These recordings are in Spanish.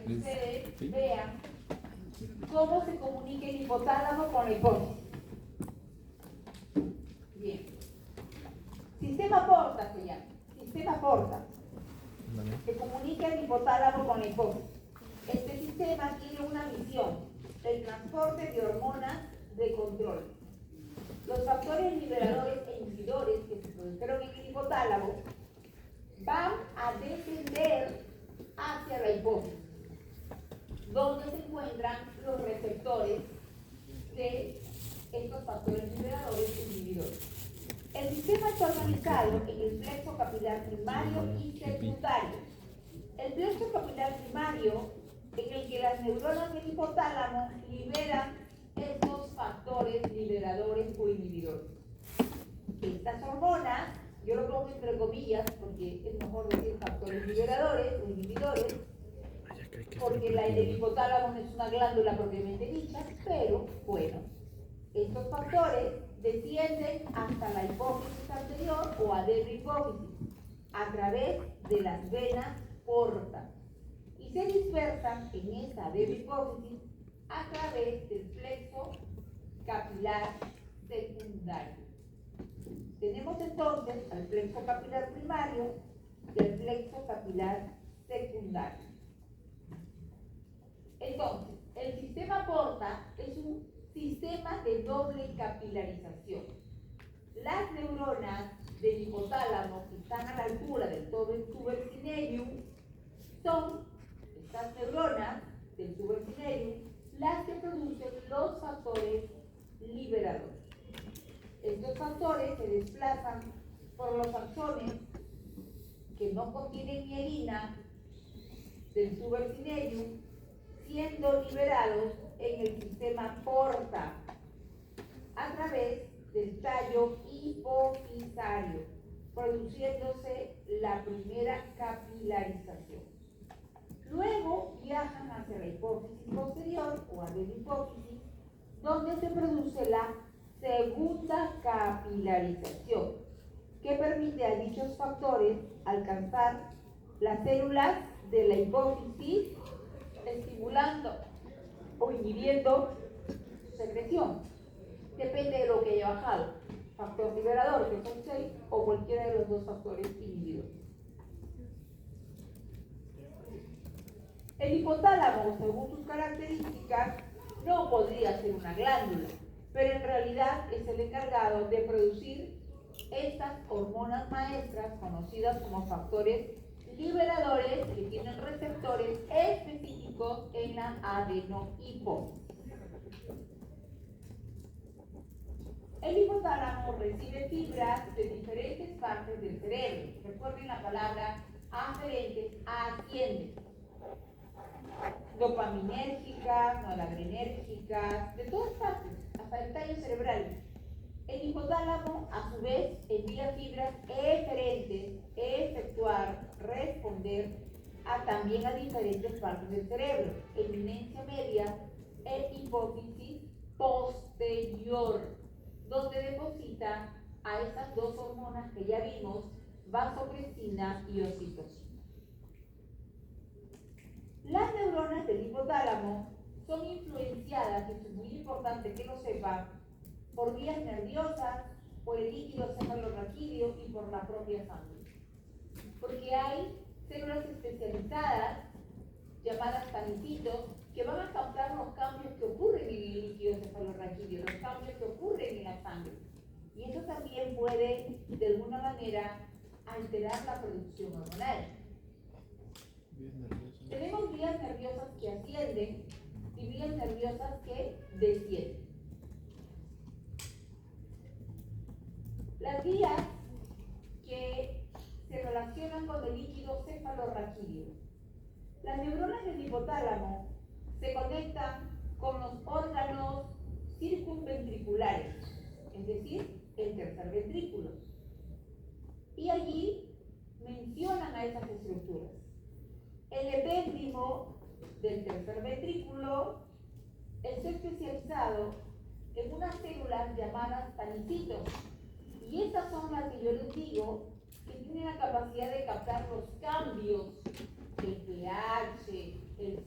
ustedes vean cómo se comunica el hipotálamo con la hipófisis. Bien. Sistema porta se llama. Sistema porta. Se comunica el hipotálamo con la hipófisis. Este sistema tiene una misión: el transporte de hormonas de control. Los factores liberadores e inhibidores que se produjeron en el hipotálamo van a descender hacia la hipófisis, donde se encuentran los receptores de estos factores liberadores e inhibidores. El sistema está organizado en el plexo capilar primario y secundario. El plexo capilar primario, en el que las neuronas del hipotálamo liberan estos factores liberadores o inhibidores. Estas hormonas, yo lo pongo entre comillas porque es mejor decir factores liberadores o inhibidores, porque el hipotálamo no es una glándula propiamente dicha, pero bueno, estos factores descienden hasta la hipófisis anterior o adenohipófisis a través de las venas porta y se dispersan en esa adenohipófisis a través del plexo capilar secundario. Tenemos entonces al plexo capilar primario y al plexo capilar secundario. Entonces, el sistema porta es un sistema de doble capilarización. Las neuronas del hipotálamo que están a la altura del tuber cinereum son estas neuronas del tuber cinereum las que producen los factores liberadores. Estos factores se desplazan por los axones que no contienen mielina del tuber cinereum, siendo liberados en el sistema porta a través del tallo hipofisario, produciéndose la primera capilarización. Luego viajan hacia la hipófisis posterior o adenohipófisis, donde se produce la segunda capilarización, que permite a dichos factores alcanzar las células de la hipófisis, estimulando o inhibiendo su secreción. Depende de lo que haya bajado, factor liberador, que son 6, o cualquiera de los dos factores inhibidores. El hipotálamo, según sus características, no podría ser una glándula, pero en realidad es el encargado de producir estas hormonas maestras conocidas como factores liberadores que tienen receptores específicos en la adenohipófisis. El hipotálamo recibe fibras de diferentes partes del cerebro. Recuerden la palabra aferentes, ascienden. Dopaminérgicas, noradrenérgicas, de todas partes, hasta el tallo cerebral. El hipotálamo, a su vez, envía fibras eferentes, efectuar, responder también a diferentes partes del cerebro, eminencia media e hipófisis posterior, donde deposita a estas dos hormonas que ya vimos, vasopresina y oxitocina. Las neuronas del hipotálamo son influenciadas, y esto es muy importante que lo sepan, por vías nerviosas, por el líquido cefalorraquídeo y por la propia sangre. Porque hay células especializadas, llamadas tanicitos, que van a captar los cambios que ocurren en el líquido cefalorraquídeo, los cambios que ocurren en la sangre. Y eso también puede, de alguna manera, alterar la producción hormonal. Tenemos vías nerviosas que ascienden y vías nerviosas que descienden. Las vías que se relacionan con el líquido cefalorraquídeo. Las neuronas del hipotálamo se conectan con los órganos circunventriculares, es decir, el tercer ventrículo. Y allí mencionan a esas estructuras. El epéndimo del tercer ventrículo está especializado en unas células llamadas tanicitos. Y estas son las que yo les digo que tienen la capacidad de captar los cambios del pH, el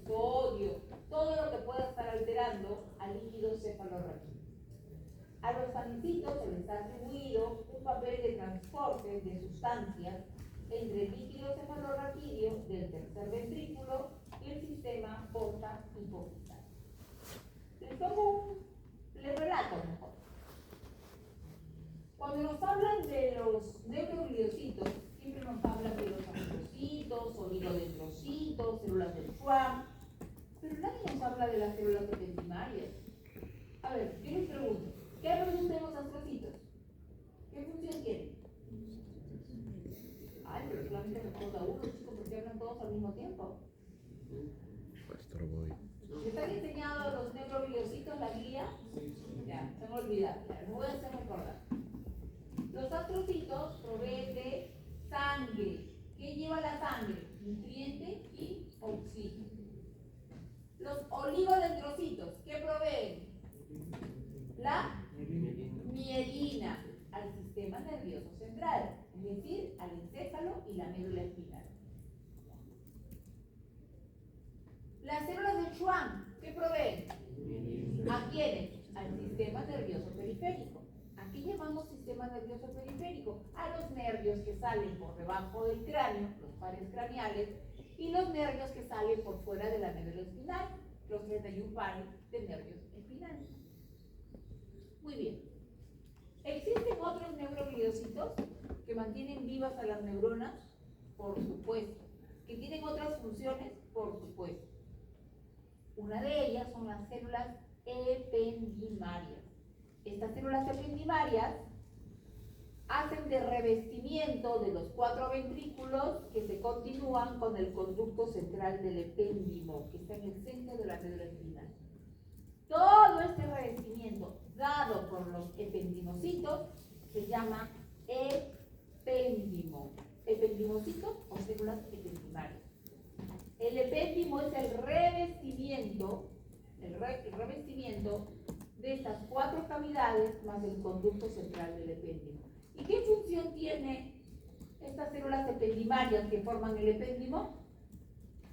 coagulando al líquido cefalorraquídeo. A los panecitos se les ha atribuido un papel de transporte de sustancias entre el líquido cefalorraquídeo del tercer ventrículo y el sistema porta-hipofisario. Les relato mejor. Cuando nos hablan de los neurogliocitos, siempre nos hablan de los aminocitos, oligodendrocitos, células del Schwann, pero nadie nos habla de las células ependimarias. A ver, yo les pregunto, ¿qué producen los astrocitos? ¿Qué función tienen? Ay, pero solamente responda uno, chicos, porque hablan todos al mismo tiempo. ¿Les han enseñado los neurogliocitos la guía? Ya, se me olvidado, ya, les voy a hacer recordar. Los astrocitos proveen de sangre. ¿Qué lleva la sangre? Nutriente y oxígeno. Los oligodendrocitos, ¿qué proveen? La mielina al sistema nervioso central, es decir, al encéfalo y la médula espinal. Las células de Schwann, ¿qué proveen? ¿A quiénes? Al sistema nervioso periférico. ¿A qué llamamos sistema nervioso periférico? A los nervios que salen por debajo del cráneo, los pares craneales, y los nervios que salen por fuera de la médula espinal, los 31 pares de nervios espinales. Muy bien. ¿Existen otros neurogliocitos que mantienen vivas a las neuronas? Por supuesto. ¿Que tienen otras funciones? Por supuesto. Una de ellas son las células ependimarias. Estas células ependimarias hacen de revestimiento de los 4 ventrículos que se continúan con el conducto central del epéndimo, que está en el centro de la médula espinal. Todo este revestimiento dado por los ependimocitos se llama epéndimo. Ependimocitos o células ependimarias. El epéndimo es el revestimiento de estas 4 cavidades más el conducto central del epéndimo. ¿Y qué función tiene estas células ependimarias que forman el epéndimo?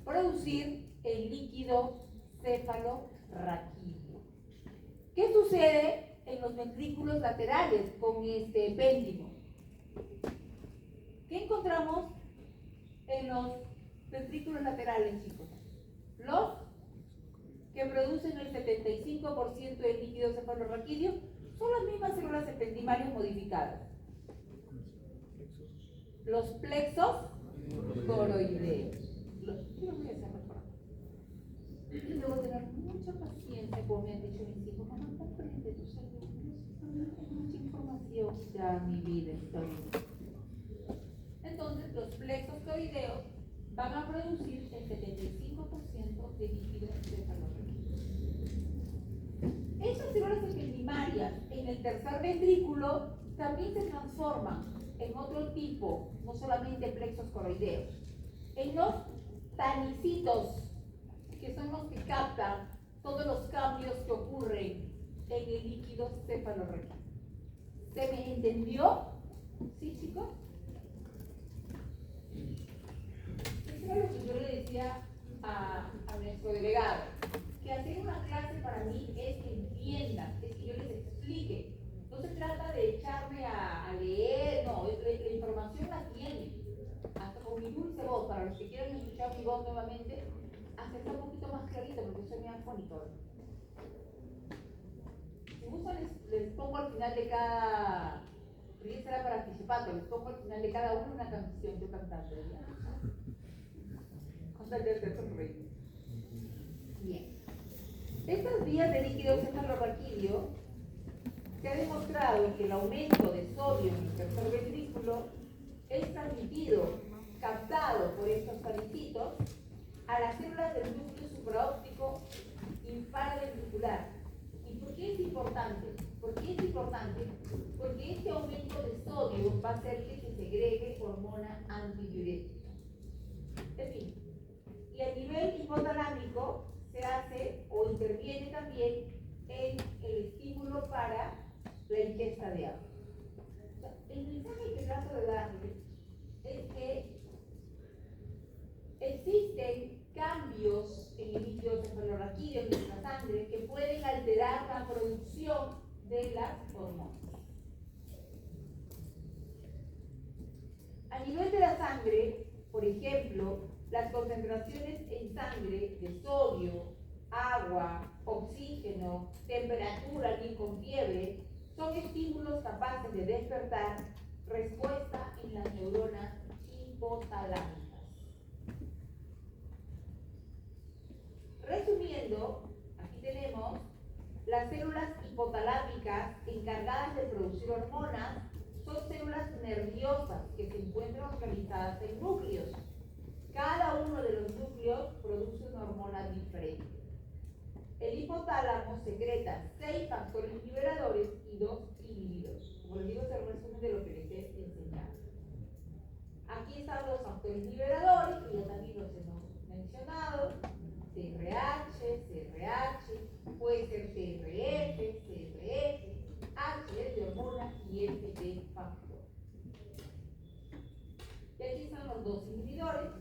Producir el líquido cefalorraquídeo. ¿Qué sucede en los ventrículos laterales con este epéndimo? ¿Qué encontramos en los ventrículos laterales, chicos? Los que producen el 75% del líquido cefalorraquídeo son las mismas células ependimarias modificadas. Los plexos coroideos. Yo lo voy a hacer mejor. Debo tener mucha paciencia, como me han dicho mis hijos. Mamá, comprende tus alumnos. Mucha información. Ya mi vida está bien. Entonces, los plexos coroideos van a producir el 75% de líquido cefalorraquídeo. Estas células ependimarias en el tercer ventrículo también se transforman en otro tipo, no solamente plexos coroideos, en los tanicitos, que son los que captan todos los cambios que ocurren en el líquido cefalorraquídeo. ¿Se me entendió? ¿Sí, chicos? Eso era lo que yo le decía a nuestro delegado, que hacer una clase para mí es que entiendan, es que yo les explique. No se trata de echarme a leer, no, la información la tienen. Hasta con mi dulce voz, para los que quieran escuchar mi voz nuevamente, hasta está un poquito más clarito porque soy muy afónico. Si gustan, les pongo al final de cada. Porque será para anticipato, les pongo al final de cada uno una canción yo cantando. Con tal de hacer sonreír. Bien. Estas vías de líquido cefalorraquídeo se ha demostrado que el aumento de sodio en el tercer ventrículo es transmitido, captado por estos tanicitos, a las células del núcleo supraóptico infraventricular. ¿Y por qué es importante? ¿Por qué es importante? Porque este aumento de sodio va a hacer que se segregue hormona antidiurética. En fin, y a nivel hipotalámico se hace o interviene también en el estímulo para la ingesta de agua. El mensaje que trato de darles es que existen cambios en el líquido cefalorraquídeo, en nuestra sangre, que pueden concentraciones en sangre de sodio, agua, oxígeno, temperatura ni con fiebre son estímulos capaces de despertar respuesta en las neuronas hipotalámicas. Resumiendo, aquí tenemos las células hipotalámicas encargadas de producir hormonas. Son células nerviosas que se encuentran organizadas en núcleos. Cada uno de los núcleos produce una hormona diferente. El hipotálamo secreta 6 factores liberadores y 2 inhibidores. Como les digo, es el resumen de lo que les he enseñado. Aquí están los factores liberadores, que ya también los hemos mencionado. CRH, puede ser CRF, CRF, H es de hormona y F de factor. Y aquí están los 2 inhibidores.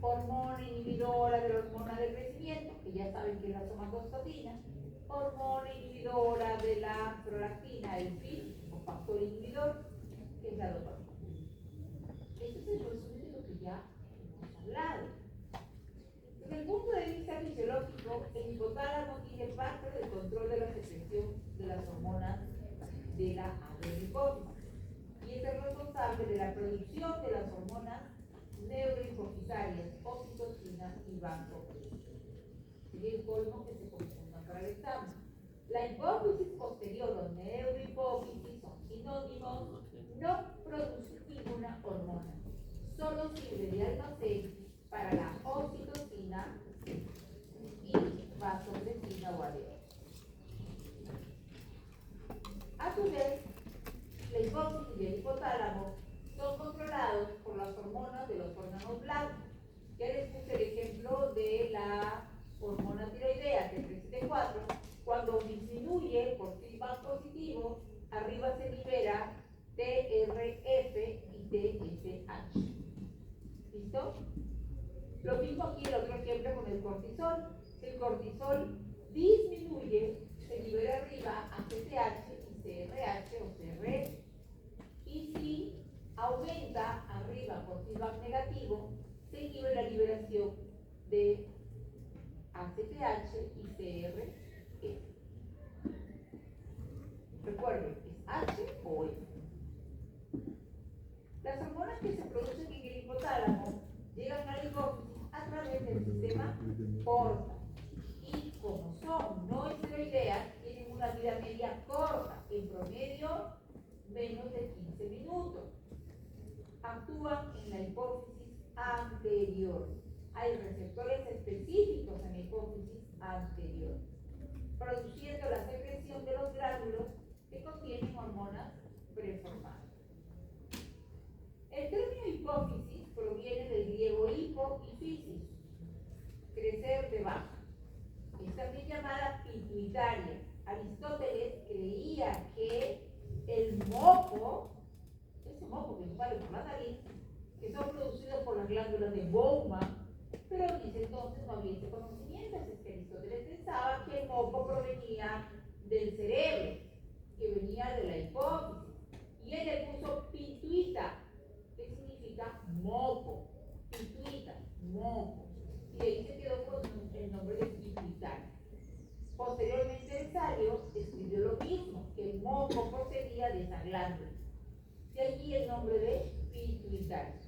Hormona inhibidora de la hormona del crecimiento, que ya saben que es la somatostatina. Hormona inhibidora de la prolactina, el FIL, o factor inhibidor, que es la dopamina. Este es el resumen de lo que ya hemos hablado. Desde el punto de vista fisiológico, el hipotálamo tiene parte del control de la secreción de las hormonas de la adrenocórtex y es el responsable de la producción de las hormonas neurohipofisarias, oxitocina y vasopresina. Sería el colmo que se confundan para el examen. La hipófisis posterior o neurohipófisis son sinónimos, no produce ninguna hormona, solo sirve de almacén para la oxitocina y vasopresina o ADH. A su vez, la hipófisis y el hipotálamo son controlados por las hormonas de los órganos blancos. Ya les puse el ejemplo de la hormona tiroidea, T374. Cuando disminuye por feedback positivo, arriba se libera TRF y TSH. ¿Listo? Lo mismo aquí el otro ejemplo con el cortisol. Si el cortisol disminuye, se libera arriba ACTH y CRH o CRS. Y si aumenta arriba por feedback negativo, se inhibe la liberación de ACTH y CRS. Recuerden, es H o F. Las hormonas que se producen en el hipotálamo llegan a la hipófisis a través del sistema porta. Y como son no esteroideas, tienen una vida media corta, en promedio menos de 15 minutos. Actúan en la hipófisis anterior. Hay receptores específicos en la hipófisis anterior, produciendo la secreción de los gránulos que contienen hormonas preformadas. El término hipófisis proviene del griego hipo y fisis, crecer debajo. Es también llamada pituitaria. Aristóteles creía que el moco, ese moco que sale por la nariz, que son producidos por las glándulas de Bowman, pero en ese entonces no había ese conocimiento. Es que Aristóteles pensaba que el moco provenía del cerebro, que venía de la hipófisis, y él le puso pituita, que significa moco, pituita, moco, y ahí se quedó con el nombre de pituitaria. Posteriormente Vesalio escribió lo mismo, que el moco procedía de esa glándula. De allí el nombre de pituitaria.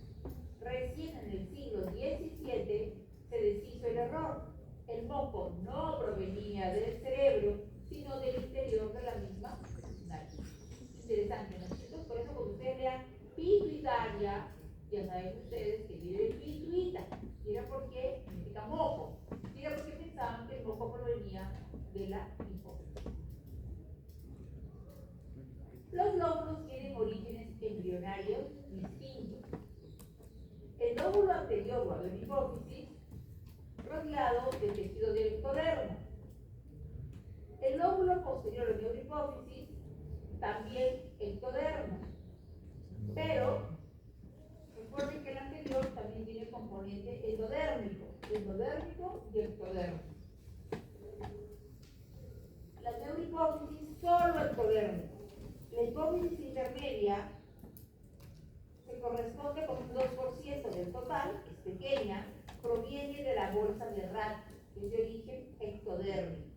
Recién en el siglo XVII se deshizo el error. El moco no provenía del cerebro, sino del interior de la misma nariz. Interesante, ¿no? Entonces, por eso cuando ustedes lean pituitaria, ya saben ustedes que viene de pituita. Y era porque significa moco. Y era porque pensaban que el moco provenía de la hipófisis. Los lóbulos tienen orígenes embrionarios distintos. El lóbulo anterior guarda la hipófisis, rodeado de tejido del ectodermo. El lóbulo posterior de la hipófisis, también ectodermo. Pero recuerden que el anterior también tiene componente endodérmico y ectodérmico. La neurohipófisis solo ectodérmico. La hipófisis intermedia se corresponde con un 2% del total, es pequeña, proviene de la bolsa de Rat, que es de origen ectodérmico.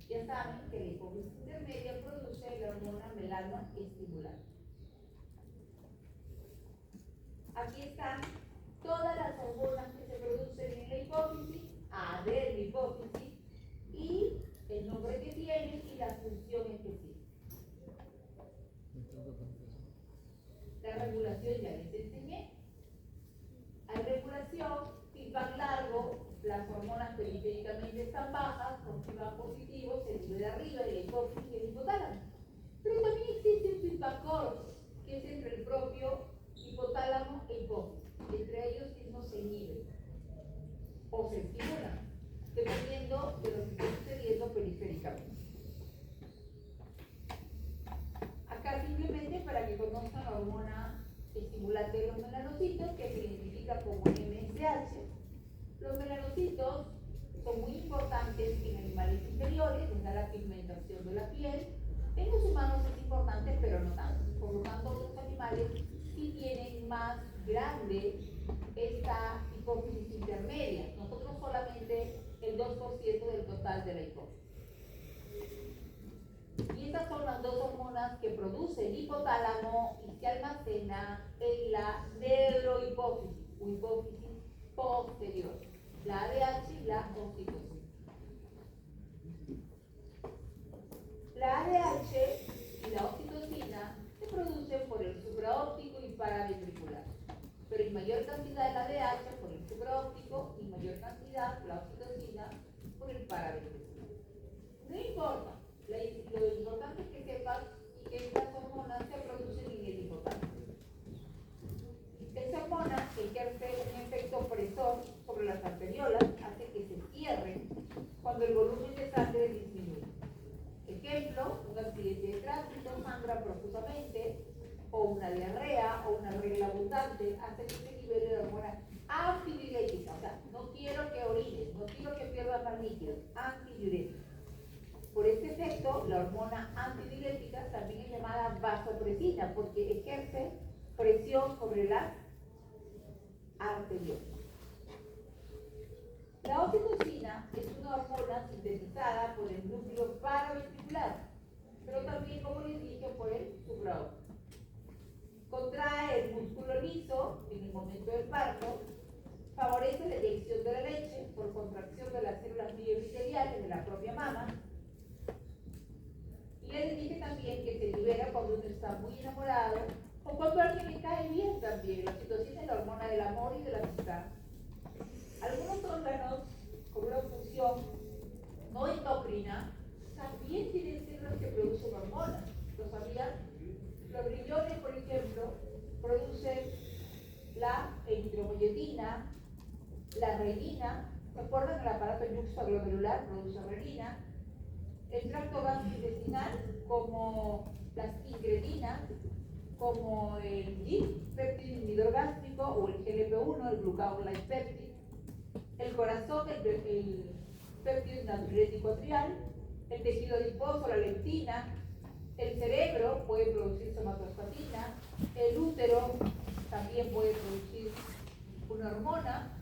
Ya saben que la hipófisis intermedia produce la hormona melanoestimulante. Aquí están todas las hormonas que se producen en la hipófisis, adelmihipófisis, y el nombre que tienen y la función específica. La regulación ya les enseñé. Hay regulación, feedback largo, las hormonas periféricamente están bajas, con feedback positivo se libera arriba de la hipófisis y el hipotálamo. Pero también existe un feedback corto, que es entre el propio hipotálamo e hipófisis. Entre ellos mismos se inhiben o se estimulan, dependiendo de lo que esté sucediendo periféricamente. Acá simplemente para que conozcan la hormona estimulante de los melanocitos, que se identifica como MSH. Los melanocitos son muy importantes en animales inferiores, les da la pigmentación de la piel. En los humanos es importante, pero no tanto. Por lo tanto, los animales sí tienen más grande esta hipófisis intermedia. Nosotros solamente el 2% del total de la hipófisis. Y estas son las dos hormonas que produce el hipotálamo y se almacena en la neurohipófisis o hipófisis posterior, la ADH y la oxitocina. La ADH y la oxitocina se producen por el supraóptico y paraventricular, pero en mayor cantidad la ADH por el supraóptico y mayor cantidad la oxitocina por el paraventricular. No importa. Lo importante es que sepan que estas hormonas se producen en el hipotálamo. Esta hormona ejerce un efecto opresor sobre las arteriolas, hace que se cierren cuando el volumen de sangre disminuye. Ejemplo, un accidente de tránsito sangra profusamente, o una diarrea, o una regla abundante, hace que se libere la hormona antidiurética. O sea, no quiero que orines, no quiero que pierdas más líquidos, antidiurética. Por este efecto, la hormona antidiurética también es llamada vasopresina, porque ejerce presión sobre las arteriolas. La oxitocina es una hormona sintetizada por el núcleo paraventricular, pero también, como les dije, por el supraóptico. Contrae el músculo liso en el momento del parto, favorece la eyección de la leche por contracción de las células mioepiteliales de la propia mama. Y les dije también que se libera cuando uno está muy enamorado o cuando a alguien le cae bien también. La oxitocina es la hormona del amor y de la amistad. Algunos órganos con una función no endocrina también tienen células que producen hormonas. ¿Lo sabían? Los riñones, por ejemplo, producen la eritropoyetina, la renina. ¿Se acuerdan? El aparato yuxtaglomerular produce renina. El tracto gastrointestinal, como las incretinas, como el GIP, péptido inhibidor gástrico, o el GLP-1, el glucagon-like peptide. El corazón, el péptido natriurético atrial. El tejido adiposo, la leptina. El cerebro puede producir somatostatina. El útero también puede producir una hormona.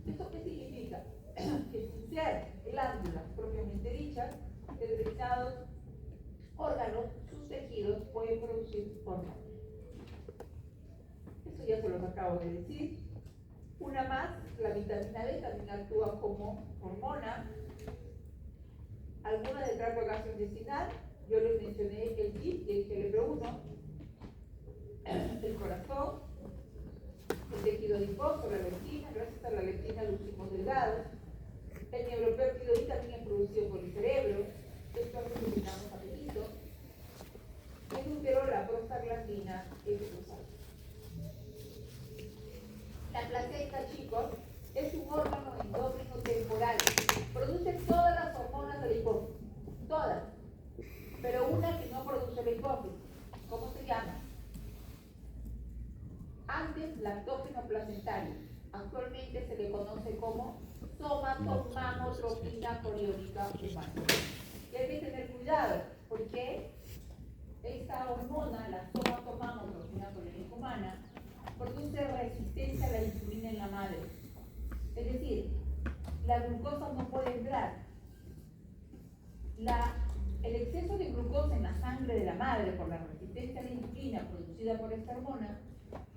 ¿Esto qué significa? Que sin ser glándulas propiamente dichas, determinados órganos, sus tejidos pueden producir hormonas. Eso ya se los acabo de decir. Una más, la vitamina D también actúa como hormona. Algunas del tracto gastrointestinal, yo les mencioné el GIP y el GLP-1, el corazón, el tejido adiposo, la leptina, gracias a la leptina lucimos delgados. El neuropéptido I también es producido por el cerebro, esto hace que tengamos apetito. El útero, la prostaglandina, es usada. La placenta, chicos, es un órgano endocrino temporal. Produce todas las hormonas de la hipófisis, todas, pero una que no produce la hipófisis. ¿Cómo se llama? Antes, lactógeno placentario. Actualmente se le conoce como somatomamotropina coriónica humana. Y hay que tener cuidado, porque esta hormona, la somatomamotropina coriónica humana, produce resistencia a la insulina en la madre. Es decir, la glucosa no puede entrar. El exceso de glucosa en la sangre de la madre por la resistencia a la insulina producida por esta hormona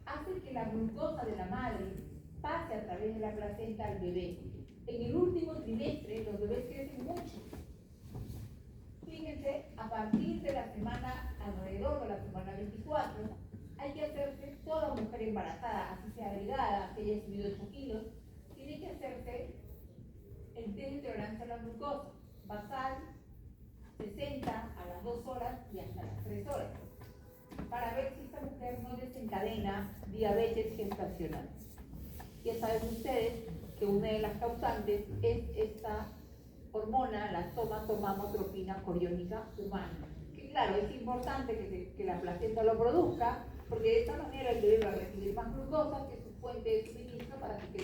hace que la glucosa de la madre pase a través de la placenta al bebé. En el último trimestre los bebés crecen mucho. Fíjense, a partir de la semana, alrededor de la semana 24, hay que hacerse, toda mujer embarazada, así sea delgada, que haya subido 8 kilos, tiene que hacerse el test de tolerancia a la glucosa, basal, 60 a las 2 horas y hasta las 3 horas, para ver si esta mujer no desencadena diabetes gestacional. Ya saben ustedes que una de las causantes es esta hormona, la somatotropina coriónica humana. Que claro, es importante que la placenta lo produzca, porque de esta manera el bebé va a recibir más glucosa, que es su fuente de suministro para que